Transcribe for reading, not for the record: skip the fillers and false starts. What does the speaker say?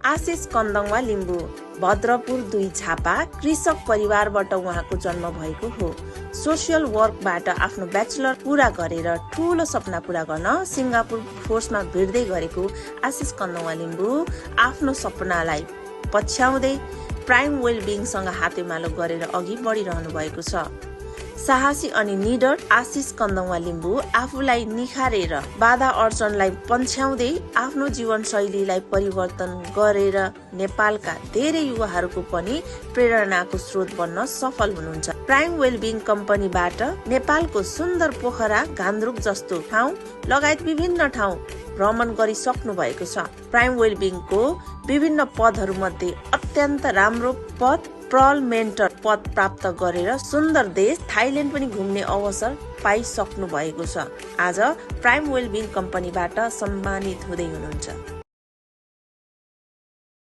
आशिष कन्दङवा लिम्बू भद्रपुर 2 झापा कृषक परिवारबाट उहाँको जन्म भएको हो। सोसियल वर्कबाट आफ्नो ब्याचलर पूरा गरेर ठूलो सपना पूरा गर्न सिङ्गापुर फोर्समा भिड्दै गरेको आशिष कन्दङवा लिम्बू आफ्नो सपनालाई पछ्याउँदै प्राइम वेलबिङसँग हातेमालो गरेर अघि बढिरहनु भएको छ। साहसी अनि निडर आशिष कन्दङवा लिम्बू आफूलाई निखारेर बाधा अर्चनलाई पन्छ्याउँदै आफ्नो जीवनशैलीलाई परिवर्तन गरेर नेपालका धेरै युवाहरूको पनि प्रेरणाको स्रोत बन्न सफल हुनुहुन्छ। प्राइम वेलबिङ कम्पनीबाट नेपालको सुन्दर पोखरा घान्द्रुक जस्तो ठाउँ लगायत विभिन्न ठाउँ भ्रमण गरिसक्नु भएको छ। प्राइम वेलबिङको विभिन्न पदहरू मध्ये अत्यन्त राम्रो पद प्रल मेन्टर पद प्राप्त गरेर सुन्दर देश थाइल्यान्ड पनि घुम्ने अवसर पाइसक्नु भएको छ। आज प्राइम वेलबिङ कम्पनीबाट सम्मानित हुँदै हुनुहुन्छ।